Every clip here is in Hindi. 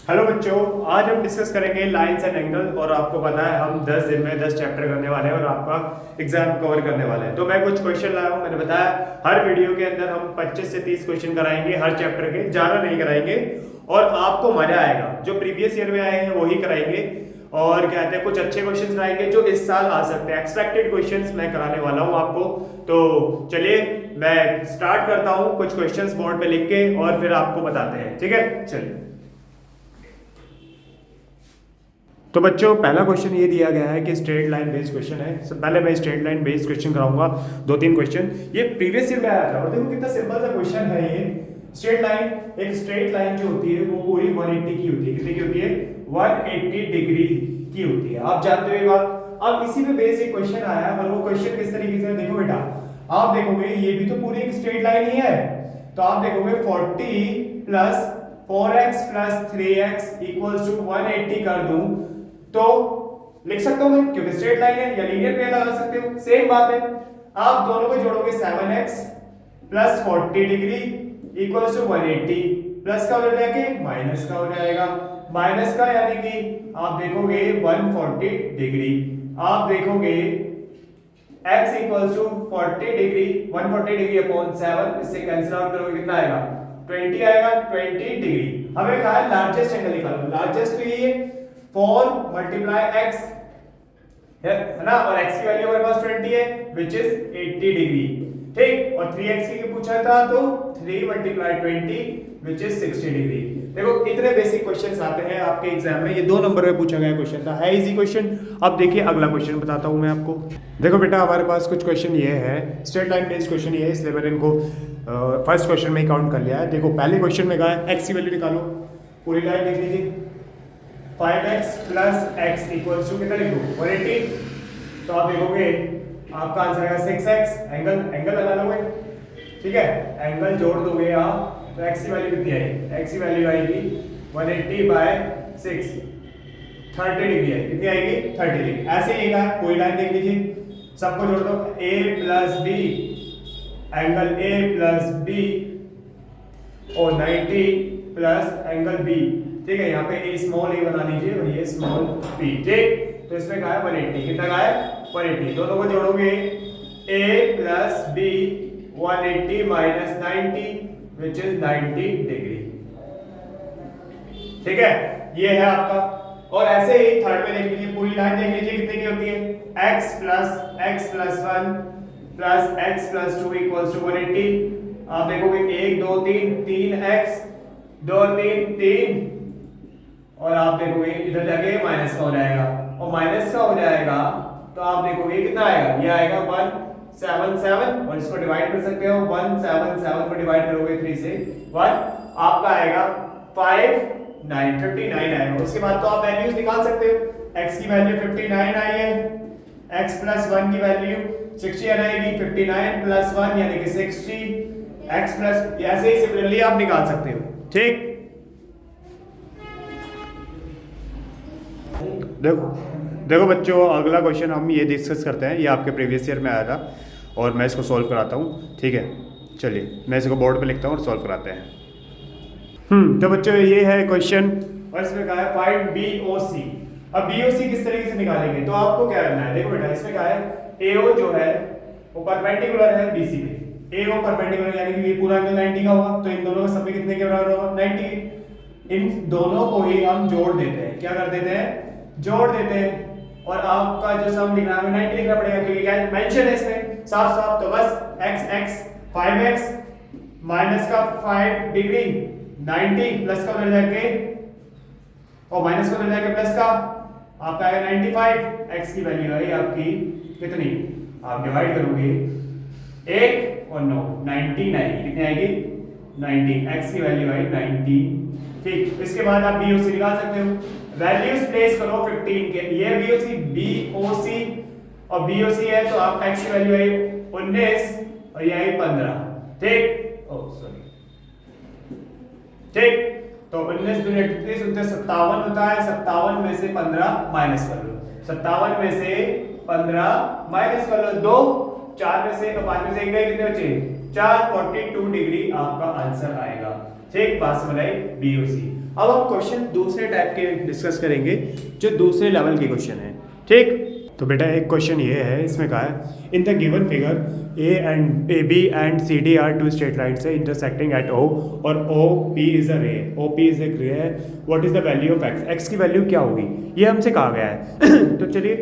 हेलो बच्चों, आज हम डिस्कस करेंगे लाइंस एंड एंगल। और आपको पता है हम 10 दिन में 10 चैप्टर करने वाले हैं और आपका एग्जाम कवर करने वाले हैं। तो मैं कुछ क्वेश्चन लाया हूं। मैंने बताया हर वीडियो के अंदर हम 25 से 30 क्वेश्चन कराएंगे हर चैप्टर के, ज़्यादा नहीं कराएंगे और आपको मजा आएगा। जो प्रीवियस ईयर में आए हैं वही कराएंगे और कहते हैं कुछ अच्छे क्वेश्चन कराएंगे जो इस साल आ सकते हैं। एक्सपेक्टेड क्वेश्चंस मैं कराने वाला हूं आपको। तो चलिए मैं स्टार्ट करता हूं कुछ क्वेश्चंस बोर्ड पे लिख के और फिर आपको बताते हैं। ठीक है, चलिए। तो बच्चों पहला क्वेश्चन ये दिया गया है कि स्ट्रेट लाइन बेस्ड क्वेश्चन है। पहले मैं स्ट्रेट लाइन बेस्ड क्वेश्चन कराऊंगा, 2-3 क्वेश्चन। ये प्रीवियस ईयर में आया था और देखो कितना सिंपल सा क्वेश्चन है ये। स्ट्रेट लाइन, एक स्ट्रेट लाइन जो होती है वो पूरी 180 की होती है। कितनी की होती है? 180 डिग्री की होती है। आप जानते हो ये बात। अब इसी पे बेसिक क्वेश्चन आया और वो क्वेश्चन किस तरीके से, देखो बेटा, आप देखोगे ये भी तो पूरी एक स्ट्रेट लाइन ही है। तो आप देखोगे 40 plus 4x plus 3x equals to 180 कर दूं तो लिख सकता हूं मैं, क्योंकि स्ट्रेट लाइन है, या लीनियर पेयर लगा सकते हो। सेम बात है, आप दोनों को जोड़ोगे 7x plus 40 degree equals to 180, plus का हो जाएगा माइनस का हो जाएगा। माइनस का यानी कि आप देखोगे 140 डिग्री। आप देखोगे x equals to 40 degree, 140 degree upon 7, इससे कैंसिल आउट करोगे कितना आएगा? 20 आएगा। 20 डिग्री। हमें कहा है लार्जेस्ट एंगल निकालो। लार्जेस्ट तो ये 4 मल्टीप्लाई x है ना, और x की वैल्यू हमारे पास 20 है विच इज 80 डिग्री। ठीक, और 3x की पूछा था तो 3 मल्टीप्लाई 20 विच इज 60 डिग्री। देखो इतने बेसिक क्वेश्चंस आते हैं आपके एग्जाम में। ये 2 नंबर में पूछा गया क्वेश्चन था, है इजी क्वेश्चन। अब देखिए अगला क्वेश्चन बताता हूं मैं आपको। देखो बेटा हमारे पास कुछ क्वेश्चन ये है, स्ट्रेट लाइन बेस्ड क्वेश्चन ये है, इसलिए मैंने इनको फर्स्ट क्वेश्चन में ही काउंट कर लिया है। देखो पहले क्वेश्चन में कहा है x की वैल्यू निकालो। पूरी लाइन देख लीजिए, 5x plus x equals to कितना लिखो? 180। तो आप देखोगे आपका आंसर आएगा 6x। एंगल लगा लोगे, ठीक है, एंगल जोड़ दोगे आप तो x की वैल्यू कितनी आएगी? x की वैल्यू आएगी 180 बाय 6, 30 डिग्री आएगी। कितनी आएगी? 30 डिग्री। ऐसे ही है, कोई लाइन देख लीजिए, सबको जोड़ दो। a plus b, angle a plus b और 90 प्लस एंगल b। ठीक है, यहाँ पे a स्मॉल a बना लीजिए और ये स्मॉल b। ठीक, तो इसमें कहा है 180। कितना कहा है? 180। दोनों को जोड़ोगे a plus b 180 minus 90 which is 90 degree. ठीक है, ये है आपका। और ऐसे ही थर्ड में देख लीजिए, पूरी लाइन देख लीजिए कितने की होती है? x plus 1 plus x plus 2 equals to 180। आप देखोगे 1 2 3, 3x 2 3 3, और आप देखोगे इधर जाके माइनस का हो जाएगा, और माइनस का हो जाएगा तो आप देखोगे कितना आएगा? ये आएगा 177, और इसको डिवाइड कर सकते हो। 177 को डिवाइड करोगे 3 से 1, आपका आएगा 59 आएगा। उसके बाद तो आप वैल्यूज निकाल सकते हो। x की वैल्यू 59 आई है, x प्लस 1 की वैल्यू 60 आ जाएगी। 59 प्लस 1 यानी कि 60, x प्लस, ऐसे ही सिमिलरली आप निकाल सकते हो। ठीक, देखो देखो बच्चों अगला क्वेश्चन हम ये डिस्कस करते हैं। ये आपके प्रीवियस ईयर में आया था और मैं इसको सॉल्व कराता हूँ। ठीक है, चलिए मैं इसको बोर्ड पे लिखता हूँ और सॉल्व कराते हैं। तो बच्चों ये है क्वेश्चन और इसमें कहा है फाइंड BOC। अब BOC किस तरीके से निकालेंगे? तो आपको क्या करना है, देखो बेटा इसमें कहा है AO जो है वो परपेंडिकुलर है BC पे। AO परपेंडिकुलर यानी कि ये पूरा एंगल 90 का होगा, तो इन दोनों का सम कितने के बराबर होगा? 90। इन दोनों को ही हम जोड़ देते हैं। क्या कर देते हैं? जोड़ देते हैं। और आपका जो सम लिखना है 90 लिखना पड़ेगा, क्योंकि क्या मेंशन है इसमें साफ साफ। तो बस x 5x माइनस का 5 डिग्री 90 प्लस का मिल जाएगा और माइनस का मिल जाएगा प्लस का, आपका आएगा 95। x की वैल्यू आई आपकी कितनी? आप डिवाइड करोगे 1 और 9, 19 आएगी। कितनी आएगी? 19। x की वैल्यू आई 90। ठीक, इसके बाद आप BOC निकाल सकते हो। वैल्यूज प्लेस करो 15 के। ये BOC और BOC है तो आप x की वैल्यू आई 19 और ये आई 15। ठीक, ओ सॉरी, ठीक, तो 19 दूनी 38 होते 57 होता है। 57 में से 15 माइनस कर लो। 57 में से 15 माइनस कर लो। 2 4 में से 5 में से 1 गए, कितने बचे? 4। 42 डिग्री आपका आंसर आएगा। ठीक, बात समझ आई? BOC। अब हम क्वेश्चन दूसरे टाइप के डिस्कस करेंगे, जो दूसरे लेवल के क्वेश्चन है। ठीक, तो बेटा एक क्वेश्चन ये है, इसमें कहा है in the given figure A B and C D are two straight lines है इंटरसेक्टिंग एट ओ, और ओ पी इज अ रे, ओ पी इज एक रे है। What is the value of x, x की वैल्यू क्या होगी, ये हमसे कहा गया है। तो चलिए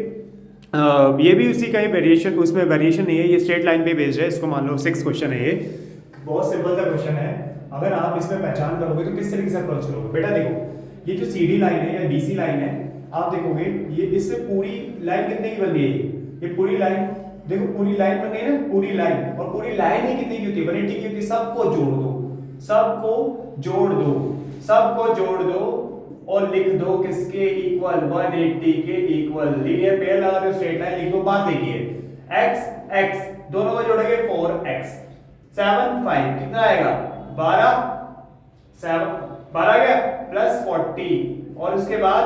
ये भी उसी का ही वेरिएशन, उसमें वेरिएशन नहीं है, ये स्ट्रेट लाइन पे बेस्ड है। इसको मान लो 6 क्वेश्चन है, ये बहुत सिंपल सा क्वेश्चन है। अगर आप इसमें पहचान करोगे तो किस तरीके से अप्रोच करोगे। बेटा देखो, ये जो सी डी लाइन है या बी सी लाइन है, आप देखोगे ये इससे पूरी लाइन कितने की बन रही है, ये पूरी लाइन देखो, पूरी लाइन बन रही है ना, पूरी लाइन, और पूरी लाइन ही कितनी की होती है, 180 की होती है। सबको जोड़ दो, सबको जोड़ दो, सबको जोड़ दो और लिख दो किसके इक्वल, 180 के इक्वल। लीनियर पेयर लगा दो, स्ट्रेट लाइन लिख दो, बात एक ही है। x x दोनों को जोड़ेंगे 4x 7 5 कितना आएगा 12, 7 12 गया प्लस 40 और उसके बाद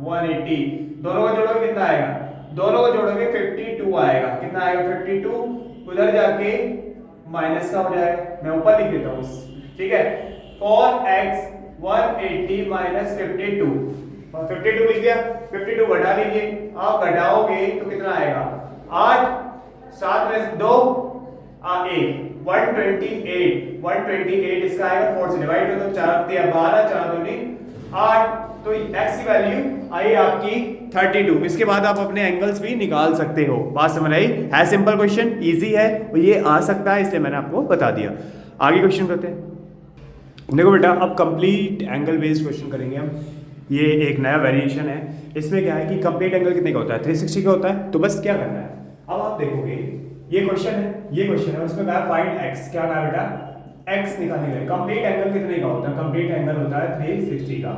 180, दोनों को जोड़ोगे कितना आएगा, दोनों को जोड़ोगे 52 आएगा। कितना आएगा 52, उधर जाके माइनस का हो जाएगा, मैं ऊपर लिख देता हूँ, ठीक है। 4x 180 माइनस 52, 52 लिख दिया, 52 घटा लीजिए, आप घटाओगे तो कितना आएगा 8 7 में से 2 1 128 इसका आएगा, 4 से डिवाइड कर दो, 4 दिया 12 4 दूनी 8, तो x की वैल्यू आई आपकी 32। इसके बाद आप अपने एंगल्स भी निकाल सकते हो। बात समझ आई है, सिंपल क्वेश्चन, इजी है, ये आ सकता है, इसलिए मैंने आपको बता दिया। आगे क्वेश्चन करते हैं। देखो बेटा, अब कंप्लीट एंगल बेस्ड क्वेश्चन करेंगे हम। ये एक नया वेरिएशन है। इसमें क्या है कि कंप्लीट एंगल कितने का होता है, 360 का होता है। तो बस क्या करना है, अब आप देखोगे ये क्वेश्चन है, ये क्वेश्चन है, उसमें कहा है फाइंड x, क्या कहा बेटा, x निकालने का। कंप्लीट एंगल कितने का होता है, कंप्लीट एंगल होता है 360 का।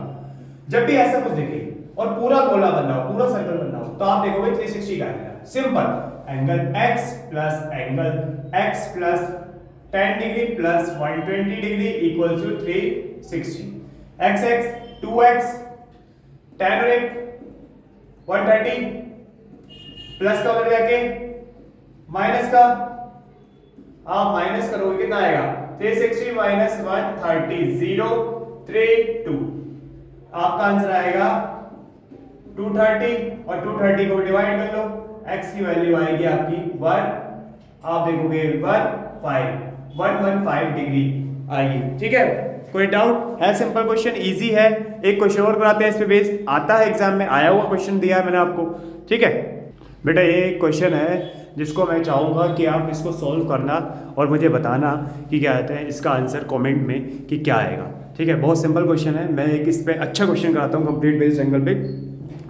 जब भी ऐसा कुछ देखे और पूरा गोला बनना हो, पूरा सर्कल बनना हो, तो आप देखोगे 360 का आएगा। Simple, angle x plus 10 degree plus 120 degree equals to 360। x 2x 10 और 1 130 प्लस का उधर जाके माइनस का, आप माइनस करोगे कितना आएगा 360 माइनस 130 0 3 2, आपका आंसर आएगा 230 और 230 को डिवाइड कर लो, x की वैल्यू आएगी आपकी 1, आप देखोगे 115 डिग्री आएगी। ठीक है, कोई डाउट है, सिंपल क्वेश्चन, इजी है। एक क्वेश्चन और कराते हैं, इस पे बेस आता है, एग्जाम में आया हुआ क्वेश्चन दिया है मैंने आपको। ठीक है बेटा, ये एक क्वेश्चन है जिसको मैं चाहूँगा कि आप इसको सॉल्व करना और मुझे बताना कि क्या आता है, इसका आंसर कमेंट में कि क्या आएगा। ठीक है, बहुत सिंपल क्वेश्चन है। मैं एक इस पे अच्छा क्वेश्चन कराता हूँ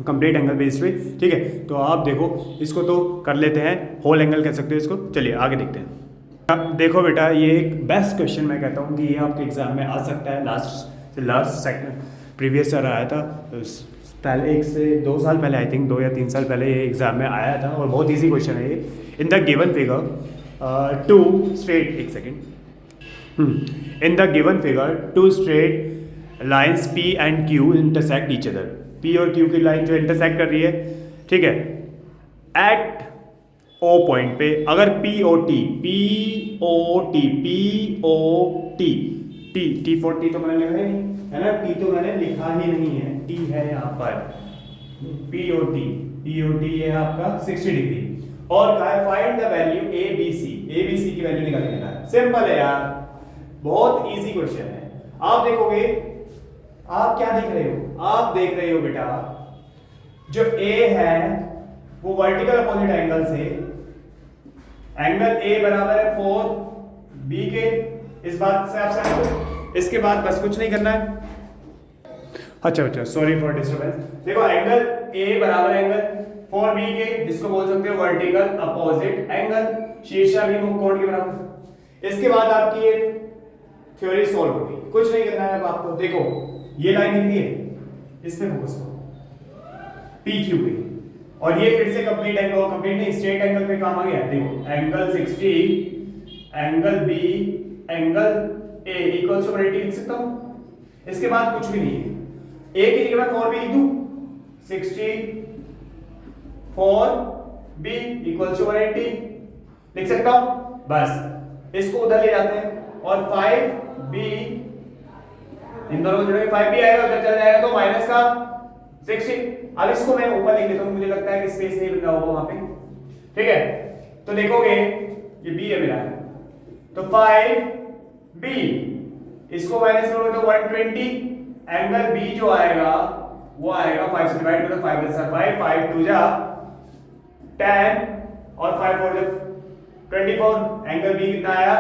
कंप्लीट एंगल बेस्ड पे। ठीक है, तो आप देखो, इसको तो कर लेते हैं, होल एंगल कह सकते हो इसको। चलिए आगे देखते हैं। देखो बेटा, ये एक बेस्ट क्वेश्चन मैं कहता हूँ कि ये आपके एग्जाम में आ सकता है। लास्ट सेकंड प्रीवियस ईयर आया था, पहले 1 से 2 साल पहले, आई थिंक 2 या 3 साल पहले ये एग्जाम में आया था, और बहुत इजी क्वेश्चन है ये। In the given figure two straight lines P and Q intersect each other. P और Q की लाइन जो इंटरसेक्ट कर रही है, ठीक है, एट O पॉइंट पे, अगर POT T for T तो मैंने लिखा ही नहीं है ना, T तो मैंने लिखा ही नहीं है, T है यहाँ पर, POT है आपका 60 डिग्री, और कहा है फाइंड द वैल्यू ABC की वैल्यू निकालने का। सिंपल है यार, बहुत इजी क्वेश्चन है। आप देखोगे, आप क्या देख रहे हो, आप देख रहे हो बेटा, जो A है वो वर्टिकल अपोजिट एंगल से, एंगल A बराबर है 4B के, इस बात से आप सहमत हो। इसके बाद बस कुछ नहीं करना है। अच्छा, सॉरी फॉर डिस्टर्बेंस। देखो, एंगल A बराबर एंगल 4B के, जिसको बोल सकते हो वर्टिकल अपोजिट एंगल, शीर्षाभिमुख कोण के बराबर। इसके बाद आपकी ये थ्योरी सॉल्व होगी, कुछ नहीं करना है अब आपको। देखो, ये लाइन दिखती है, इस पे फोकस करो, PQ पे, और ये फिर से कंप्लीट एंगल, कंप्लीट नहीं, स्ट्रेट एंगल पे काम आ गया। देखो, angle 60, angle B, angle A equals to 180 लिख सकता हूं। इसके बाद कुछ भी नहीं है, A की जगह 4B लिख दूं, 60 4B इक्वल्स टू 180 लिख सकता हूं। बस इसको उधर ले जाते हैं, और 5B इन दोनों को जोड़ेंगे 5 भी आएगा, उधर चल जाएगा तो माइनस का 60। अब इसको मैं ऊपर लिख देता हूँ, मुझे लगता है कि स्पेस नहीं बनना होगा वहां पे, ठीक है। तो देखोगे ये बी है मेरा, तो 5b, इसको माइनस करोगे तो 120, एंगल बी जो आएगा वो आएगा 5 से डिवाइड करो, 5 से 5, 5 2 जा 10 और 5 4 जा 24, एंगल बी कितना आया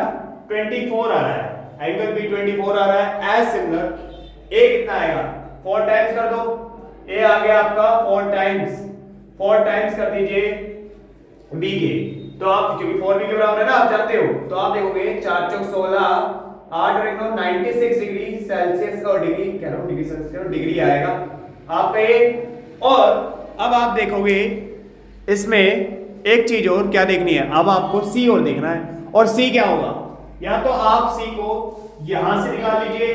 24 आ रहा है, एंगल बी 24 आ रहा है। एज सिमिलर ए कितना आएगा 4 टाइम्स कर दो, ए आ गया आपका 4 टाइम्स कर दीजिए बी के, तो आप क्योंकि 4b के बराबर है ना आप जानते हो, तो आप देखोगे 4 चौक 16, 8 और 9 96 डिग्री सेल्सियस का डिग्री कह रहा हूं, डिग्री सेल्सियस और डिग्री आएगा आपका ये। और अब आप देखोगे इसमें एक चीज और क्या देखनी है, अब आपको सी और देखना है, और सी क्या होगा, या तो आप सी को यहां से निकाल लीजिए,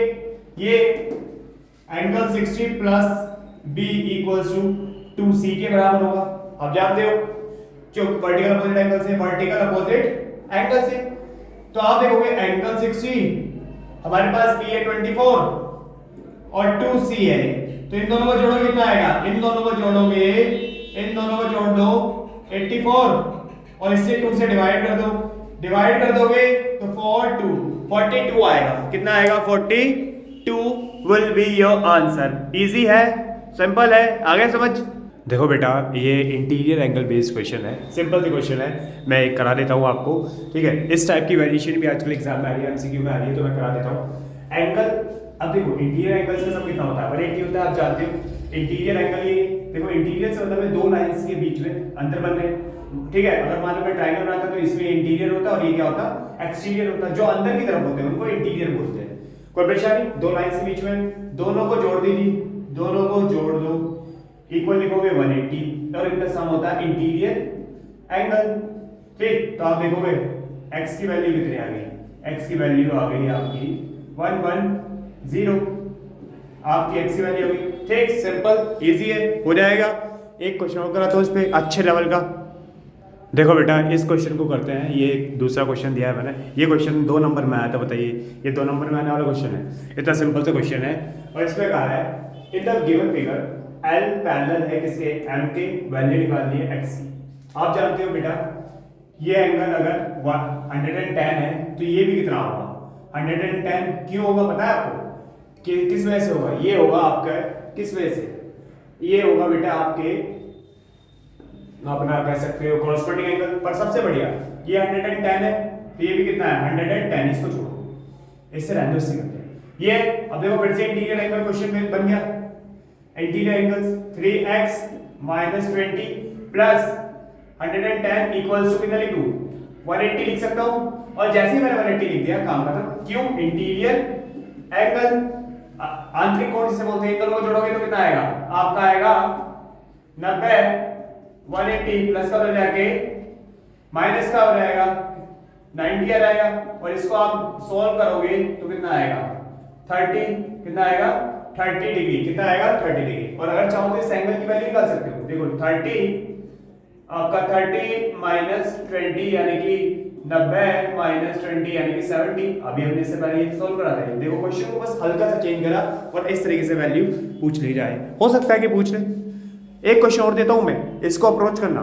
ये angle 60 plus B equals to 2c के बराबर होगा, आप जानते हो जो वर्टिकल अपोजिट एंगल से, वर्टिकल अपोजिट एंगल से, तो आप देखोगे एंगल 60 हमारे पास बी है 24 और 2c है, तो इन दोनों को जोड़ोगे कितना आएगा, इन दोनों को जोड़ोगे, इन दोनों को जोड़ दो 84 और इससे 2 से डिवाइड कर दो, डिवाइड कर दोगे तो 42 आएगा, कितना आएगा 42 will be your answer. Easy है, सिंपल है, आ गया समझ। देखो बेटा ये इंटीरियर एंगल बेस्ड क्वेश्चन है, सिंपल सी क्वेश्चन है, मैं एक करा देता हूँ आपको, ठीक है। इस टाइप की वेरिएशन भी आजकल एग्जाम में आ रही है, एमसीक्यू में आ रही है, तो मैं करा देता हूँ। एंगल, अब देखो इंटीरियर एंगल से सब कितना होता है 180 होता है, आप जानते हो। इंटीरियर एंगल ये देखो, इंटीरियर से मतलब दो लाइंस के बीच में अंतर बन रहे हैं, ठीक है। अगर मान लो मैं ट्रायंगल बनाता तो इसमें इंटीरियर होता और ये क्या होता एक्सटीरियर होता, जो अंदर की तरफ होते हैं उनको इंटीरियर बोलते हैं। कोई परेशानी, दो लाइंस के बीच में, दोनों को जोड़ दीजिए, दोनों को जोड़ दो, इक्वल लिखोगे 180 और इनका सम होता है इंटीरियर एंगल, ठीक। तो आप देखोगे x की वैल्यू कितनी आ गई, x की वैल्यू आ गई आपकी 110, आपकी x की वैल्यू आ गई, ठीक। सिंपल इजी है, हो जाएगा। एक क्वेश्चन और करा तो उस पे अच्छे लेवल का। देखो बेटा इस क्वेश्चन को करते हैं, ये दूसरा क्वेश्चन दिया है मैंने, ये क्वेश्चन 2 नंबर में आया था, बताइए ये 2 नंबर में आने वाला क्वेश्चन है, इतना सिंपल सा क्वेश्चन है। और इसमें कहा है in the given figure L parallel है किसके, M के, वैल्यू निकालनी है x की। आप जानते हो बेटा ये एंगल अगर 110 है तो ये भी कितना होगा 110, क्यों होगा पता है आपको कि किस वजह से होगा, ये होगा आपका किस वजह से, ये होगा बेटा आपके अपना कह सकते हो कॉरस्पॉन्डिंग एंगल, पर सबसे बढ़िया ये 110 है तो ये भी कितना है 110, इसको छोड़ो, इससे रहने दो, इससे करते हैं ये। अब देखो फिर से इंटीरियर एंगल क्वेश्चन में बन गया, interior angles 3x minus 20 plus 110 equals to कितना लिख दूं 180 लिख सकता हूं, और जैसे ही मैंने 180 लिख दिया काम खत्म। क्यों, इंटीरियर एंगल आंतरिक कोण जिसे बोलते हैं, इन दोनों को जोड़ोगे तो कितना आएगा आपका आएगा 90, 180 प्लस का हो जाके माइनस का हो जाएगा 90 आ जाएगा, और इसको आप सॉल्व करोगे तो कितना आएगा 30, कितना आएगा 30 डिग्री, कितना आएगा 30 डिग्री। और अगर चाहो तो इस एंगल की वैल्यू निकाल सकते हो, देखो 30 आपका 30 माइनस 20 यानी कि 90 माइनस 20 यानी कि 70। अभी हमने इससे पहले ये सॉल्व करा था, देखो क्वेश्चन को बस हल्का सा चेंज करा और इस तरीके से वैल्यू पूछ ली जाए, हो सकता है कि पूछ ले। एक क्वेश्चन और देता हूं मैं, इसको अप्रोच करना।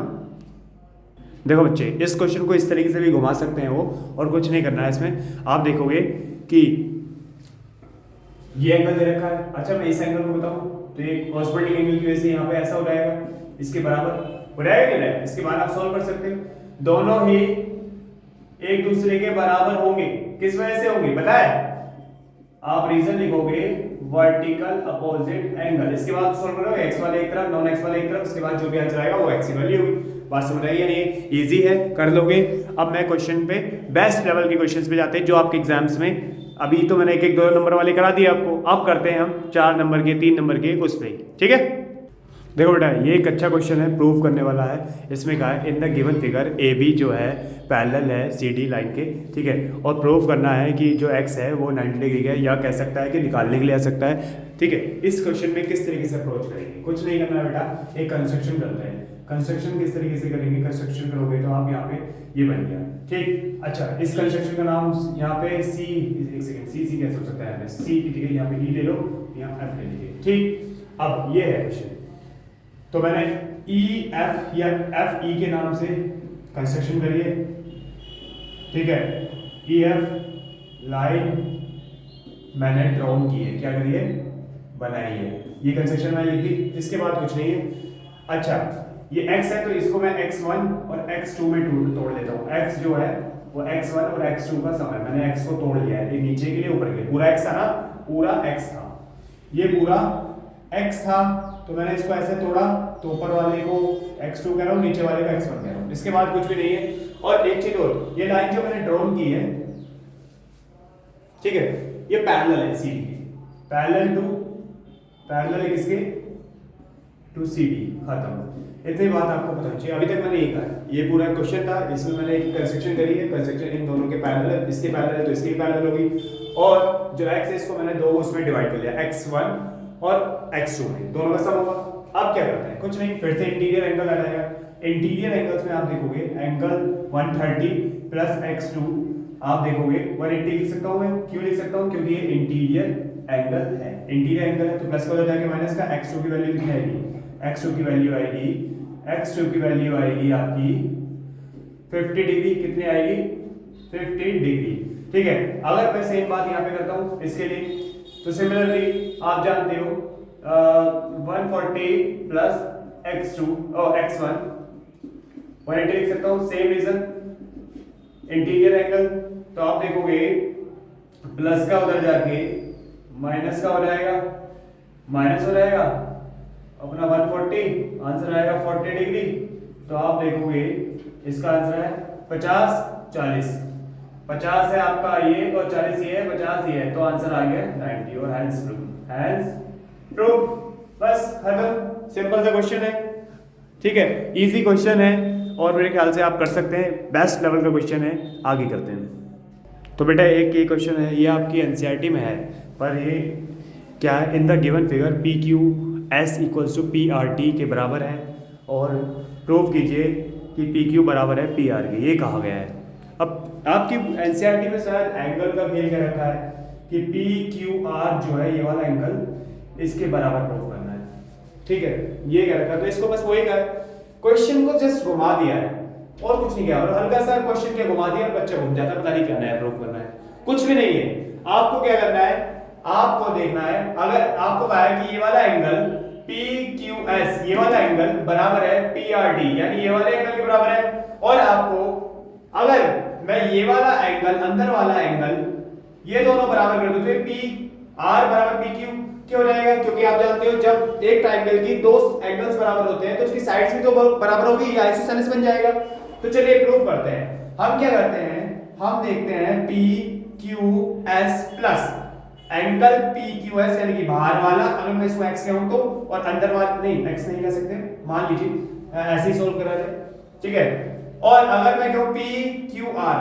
देखो बच्चे इस क्वेश्चन को इस तरीके से भी घुमा सकते हैं वो, और कुछ नहीं करना है इसमें। आप देखोगे कि ये एंगल दे रखा है, अच्छा मैं इस एंगल को बताऊं तो ये कॉरस्पॉन्डिंग एंगल की वजह से यहाँ पे ऐसा हो जाएगा, इसके बराबर हो जाएगा नहीं जाएगा, इसके बाद आप सॉल्व कर सकते हो। दोनों ही एक दूसरे के बराबर होंगे, किस वजह से होंगे पता है, आप रीजन लिखोगे वर्टिकल अपोजिट एंगल, इसके बाद सॉल्व करोगे एक्स वाले एक तरफ नॉन एक्स वाले एक तरफ, उसके बाद जो भी आंसर आएगा वो एक्स की वैल्यू होगी। बात समझ आई है नहीं, इजी है, कर लोगे। अब मैं क्वेश्चन पे बेस्ट लेवल के क्वेश्चंस पे जाते हैं जो आपके एग्जाम्स में, अभी तो मैंने एक 2 नंबर वाले करा दिए आपको, अब करते हैं हम 4 नंबर के 3 नंबर के उस पे, ठीक है। देखो बेटा ये एक अच्छा क्वेश्चन है, प्रूव करने वाला है। इसमें कहा है in the given figure A B जो है पैरेलल है सी डी लाइन के, ठीक है, और प्रूव करना है कि जो एक्स है वो 90 डिग्री का है, या कह सकता है कि निकालने के लिए आ सकता है, ठीक है। इस क्वेश्चन में किस तरीके से अप्रोच करेंगे, कुछ नहीं करना है बेटा, एक कंस्ट्रक्शन करते हैं। कंस्ट्रक्शन किस तरीके से करेंगे, कंस्ट्रक्शन करोगे तो आप यहाँ पे ये बन गया, ठीक। अच्छा, इस कंस्ट्रक्शन का नाम यहाँ पे सी, एक सेकंड, सी कैसे हो सकता है, यहाँ सी की जगह यहाँ पे ई ले लो, यहाँ एफ ले लीजिए, ठीक। अब ये है क्वेश्चन, तो मैंने ई एफ या एफ ई के नाम से कंस्ट्रक्शन करिए, ठीक है। ई एफ लाइन मैंने ड्रॉन की है, क्या करिए, बनाई है, ये कंस्ट्रक्शन मैंने लिख दी, इसके बाद कुछ नहीं है। अच्छा, ये x है तो इसको मैं x1 और x2 में तोड़ लेता हूँ। x जो है वो x1 और x2 का सम है, मैंने x को तोड़ लिया है, ये नीचे के लिए ऊपर के लिए, पूरा x था ना, पूरा x था, ये पूरा x था, तो मैंने इसको ऐसे तोड़ा, तो ऊपर वाले को x2 कह रहा हूँ, नीचे वाले को x1 कह रहा हूँ, इसके बाद कुछ भी नहीं है। और एक चीज और, ये लाइन जो मैंने ड्रॉन की है, ठीक है, ये पैरेलल है सी डी, पैरेलल है किसके, टू सी डी, खत्म। इतनी बात आपको पता चाहिए। अभी तक मैंने ये कहा, ये पूरा क्वेश्चन था, इसमें मैंने एक कंस्ट्रक्शन करी है, कंस्ट्रक्शन इन दोनों के पैरेलल है, इसके पैरेलल है तो इसकी पैरेलल होगी, और जो x है इसको मैंने दो उसमें डिवाइड कर लिया, x1 और x2 में, दोनों का सम होगा। अब क्या करते हैं, कुछ नहीं, फिर से इंटीरियर एंगल आ जाएगा। इंटीरियर एंगल्स में आप देखोगे एंगल 130 प्लस x2 आप देखोगे 180 लिख सकता हूं मैं, क्यों लिख सकता हूं, क्योंकि ये इंटीरियर एंगल है, इंटीरियर एंगल है तो प्लस का हो जाएगा माइनस का, x2 की वैल्यू कितनी आएगी, x2 की वैल्यू आएगी, x2 की वैल्यू आएगी आपकी 50 डिग्री, कितनी आएगी, 50 डिग्री, ठीक है। अगर मैं सेम बात यहाँ पे करता हूँ इसके लिए, तो सिमिलरली आप जानते हो 140 प्लस x2 और x1 180 लिख सकता हूँ, सेम रीजन, इंटीरियर एंगल, तो आप देखोगे प्लस का उधर जाके माइनस का हो जाएगा, माइनस हो जाएगा अपना 140, आंसर आएगा 40 डिग्री, तो आप देखोगे इसका आंसर है 50 40, 50 है आपका ये और 40 ये है, 50 ये है, तो आंसर आ गया 90 और हैंस प्रूफ, बस खत्म, सिंपल सा क्वेश्चन है, ठीक है, इजी क्वेश्चन है और मेरे ख्याल से आप कर सकते हैं, बेस्ट लेवल का क्वेश्चन है। आगे करते हैं। तो बेटा एक ये क्वेश्चन है, ये आपकी एनसीईआरटी में है, पर ये क्या है, in the given figure P Q S equals to P R T के बराबर है, और प्रूव कीजिए कि पी क्यू बराबर है पी आर के, ये कहा गया है। अब आपकी एनसीईआरटी में शायद एंगल का खेल क्या रखा है कि पी क्यू आर जो है ये वाला एंगल इसके बराबर प्रूव करना है, ठीक है, ये क्या रखा है, तो इसको बस वही कर, क्वेश्चन को जस्ट घुमा दिया है और कुछ नहीं किया, और हल्का सा क्वेश्चन के घुमा दिया और बच्चा घूम जाता है, पता नहीं क्या नया प्रूव करना है, कुछ भी नहीं है। आपको क्या करना है, आपको देखना है, अगर आपको कहा है कि ये वाला एंगल PQS, ये वाला एंगल बराबर है PRD, यानी ये वाले एंगल के बराबर है, और आपको अगर मैं ये वाला एंगल, अंदर वाला एंगल, ये दोनों बराबर कर दूं तो PR बराबर PQ क्यों हो जाएगा, क्योंकि आप जानते हो जब एक ट्रायंगल की दो एंगल्स बराबर होते हैं तो उसकी साइड्स भी तो बराबर होगी, ये आइसोसेलेस बन जाएगा। तो चलिए प्रूव करते हैं। हम क्या करते हैं, हम देखते हैं PQS प्लस एंगल PQS यानी कि बाहर वाला, अगर मैं इसको x कहूं तो, और अंदर वाला नहीं, x नहीं कह सकते, मान लीजिए ऐसे ही सोल्व करा जाए, ठीक है। और अगर मैं कहूं PQR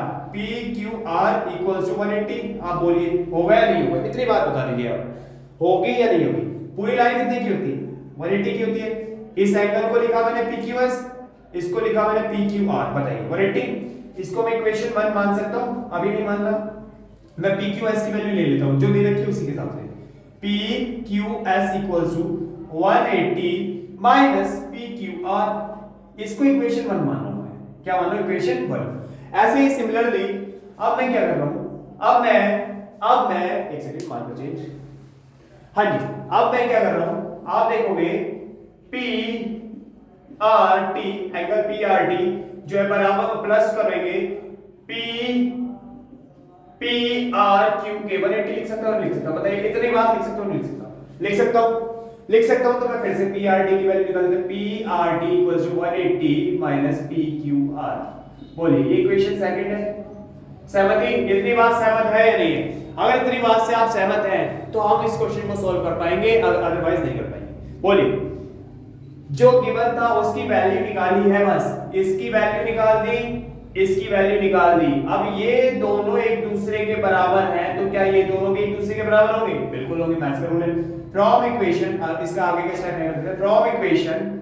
इक्वल्स टू 180, आप बोलिए होगा या नहीं होगा, इतनी बात बता दीजिए आप, होगी या नहीं होगी। पूरी लाइन कितनी की होती है, 180 की होती है। इस एंगल को लिखा मैंने PQS, इसको लिखा मैंने PQR, बताइए 180। इसको मैं इक्वेशन 1 मान सकता हूं, अभी नहीं मान रहा, मैं PQS की वैल्यू ले लेता हूं जो दे रखी है उसी के हिसाब से, PQS equals to 180 minus PQR, इसको इक्वेशन 1 मान रहा हूं मैं, क्या मान रहा हूं, इक्वेशन 1। ऐसे ही सिमिलरली अब मैं क्या कर रहा हूं, अब मैं एक सेकंड मान लो चेंज, हाँ जी, अब मैं क्या कर रहा हूं, आप देखोगे PRT, एंगल PRT जो है बराबर प्लस करेंगे PRQ के 180 लिख सकता हूं, लिख सकता हूं, बताइए इतनी बात लिख सकता हूं, लिख सकता हूं, लिख सकता हूं, तो मैं फिर से PRT की वैल्यू निकाल देता हूं, PRT equals to 180 minus PQR, बोलिए ये इक्वेशन सेकंड है। सहमति, इतनी बात सहमत है या नहीं है? अगर इतनी बात से आप सहमत हैं तो हम इस क्वेश्चन को सॉल्व कर पाएंगे, अदरवाइज नहीं कर पाएंगे। बोलिए, जो गिवन था उसकी वैल्यू निकाली है, बस इसकी वैल्यू निकाल दी, इसकी वैल्यू निकाल दी। अब ये दोनों एक दूसरे के बराबर हैं, तो क्या ये दोनों भी एक दूसरे के बराबर होंगे? बिल्कुल होंगे, मैथ्स का रूल है। फ्रॉम इक्वेशन, इसका आगे का स्टेप नहीं करते, फ्रॉम इक्वेशन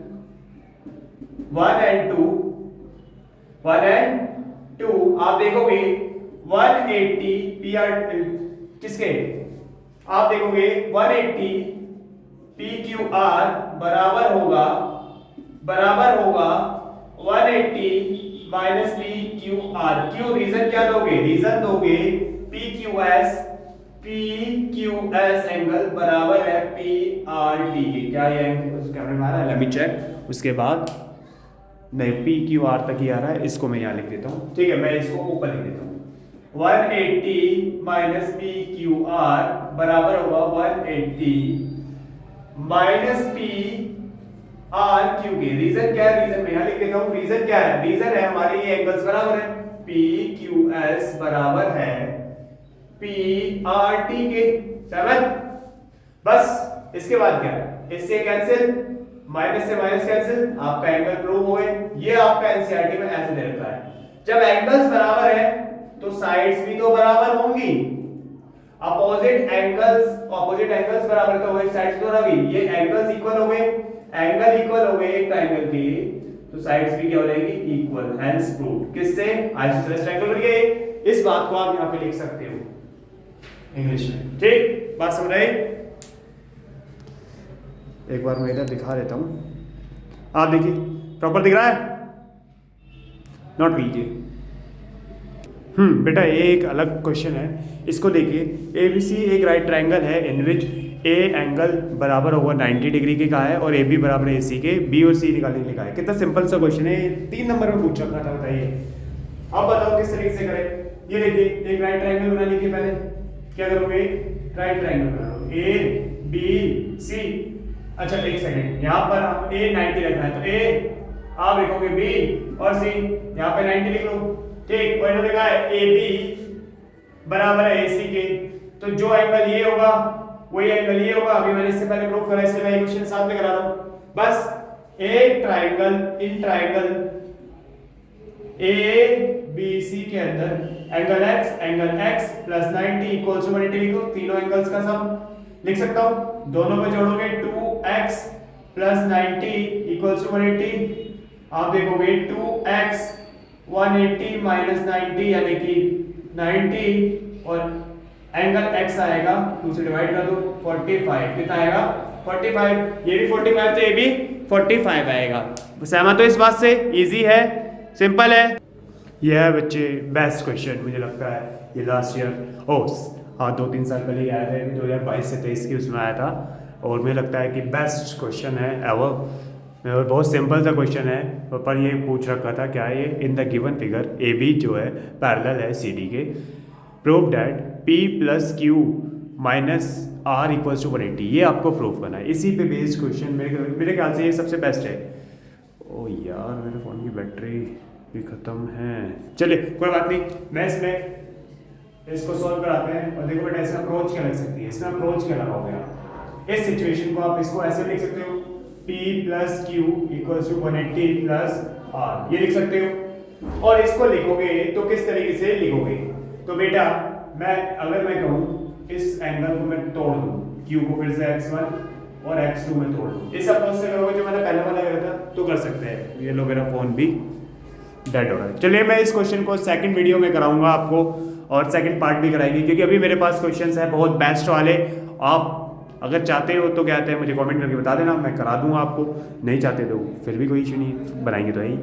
1 एंड 2, 1 एंड 2 आप देखोगे 180 पी आर किसके, आप देखोगे 180 पी क्यू आर बराबर होगा 180 माइनस पी क्यू आर। क्यू रीजन क्या दोगे, रीजन दोगे पी क्यू एस एंगल बराबर है पी आर टी के। क्या ये एंगल कैमरे में आ रहा है, लेट मी चेक। उसके बाद नहीं, पी क्यू आर तक ही आ रहा है, इसको मैं यहाँ लिख देता हूँ, ठीक है, मैं इसको ऊपर लिख देता हूँ। 180 माइनस पी क्यू आर बराबर होगा 180 माइनस पी आर क्यू के। रीजन क्या है, रीजन मैं यहाँ लिख देता हूँ। रीजन क्या है, रीजन है हमारे ये एंगल्स बराबर है, पी क्यू एस बराबर है पी आर टी के। समझ, बस इसके बाद क्या है, इससे कैंसिल, माइनस से माइनस कैंसिल, आपका एंगल प्रूव हो गए। ये आपका एनसीईआरटी में ऐसे दे रखा है, जब एंगल्स बराबर है तो साइड्स भी तो बराबर होंगी। अपोजिट एंगल्स बराबर तो वही साइड्स तो होगी। ये एंगल्स इक्वल हो गए, एंगल इक्वल हो गए एक ट्रायंगल के, तो साइड्स भी क्या हो जाएगी, इक्वल। Hence proved. किससे, आइसोसेलेस ट्रायंगल के। इस बात को आप यहां पे लिख सकते हो इंग्लिश में, ठीक, बात समझ आई। एक बार मैं इधर दिखा देता हूं, आप देखिए प्रॉपर दिख रहा है, नोट कीजिए। बेटा ये एक अलग क्वेश्चन है, इसको देखिए। एबीसी एक राइट ट्रायंगल है इन विच ए एंगल बराबर होगा 90 डिग्री के, कहा है, और ए बी बराबर है AC के। बी और सी निकालने के लिए कहा है। कितना सिंपल सा क्वेश्चन है, 3 नंबर में पूछ रखा था, बताइए। अब बताओ किस तरीके से करें। ये देखिए एक राइट ट्रायंगल बनाने के पहले क्या करोगे, राइट ट्रायंगल बनाओ, ए बी सी। अच्छा एक सेकंड, यहाँ पर हम ए 90 रखना है, तो ए आप लिखोगे बी और सी, यहाँ पे 90 लिख लो, ठीक। और इन्होंने कहा है ए बी बराबर है AC के, तो जो एंगल ये होगा वही एंगल ये होगा। अभी मैंने इससे पहले प्रूव करा, इसलिए मैं इक्वेशन साथ में करा रहा हूं। बस एक ट्रायंगल, इन ट्रायंगल ABC के अंदर angle x plus 90 equals to 180 लिखो। तीनों एंगल्स का सम लिख सकता हूं, दोनों को जोड़ोगे 2x प्लस 90 इक्वल्स टू 180। आप देखोगे 2x 180 माइनस 90 यानी कि 90, और एंगल x आएगा 2 से डिवाइड कर दो 45। कितना आएगा, 45। ये भी 45 तो ये भी 45 आएगा। सहमत हो इस बात से, इजी है, सिंपल है। यह है बच्चे बेस्ट क्वेश्चन, मुझे लगता है ये लास्ट ईयर हाँ 2-3 साल पहले आया था, 2022 से 23 की उसमें आया था, और मुझे लगता है कि बेस्ट क्वेश्चन है एवर, और बहुत सिंपल सा क्वेश्चन है। पर ये पूछ रखा था क्या है, ये in the given figure A B जो है पैरेलल है CD के, prove that P plus Q minus R equals to 180। ये आपको प्रूव करना है, इसी पे बेस्ड क्वेश्चन मेरे ख्याल से ये सबसे बेस्ट है। ओ यार मेरे फ़ोन की बैटरी भी ख़त्म है, चलिए कोई बात नहीं, मैं इसमें इसको सॉल्व कराते हैं। और देखो बेटा इसमें अप्रोच क्या लग सकती है, इसमें अप्रोच क्या लगाओगे आप, इस सिचुएशन को आप इसको ऐसे लिख सकते हो, P plus Q equals to 180 plus R, ये लिख सकते हो। और इसको लिखोगे तो किस तरीके से लिखोगे, तो बेटा अगर मैं कहूँ इस एंगल को मैं तोड़ दूँ, Q को फिर से x1 और x2 में तोड़ दूँ, इस अप्रोच से करोगे जो मैंने पहले वाला करा था तो कर सकते हैं। ये लो मेरा फ़ोन भी डेड हो रहा है। चलिए मैं इस क्वेश्चन को सेकंड वीडियो में कराऊंगा आपको, और सेकंड पार्ट भी कराएंगे, क्योंकि अभी मेरे पास क्वेश्चंस है बहुत बेस्ट वाले। आप अगर चाहते हो तो क्या कहते हैं मुझे कमेंट करके बता देना, मैं करा दूंगा आपको। नहीं चाहते तो फिर भी कोई इशू नहीं है, बनाएंगे तो है ही।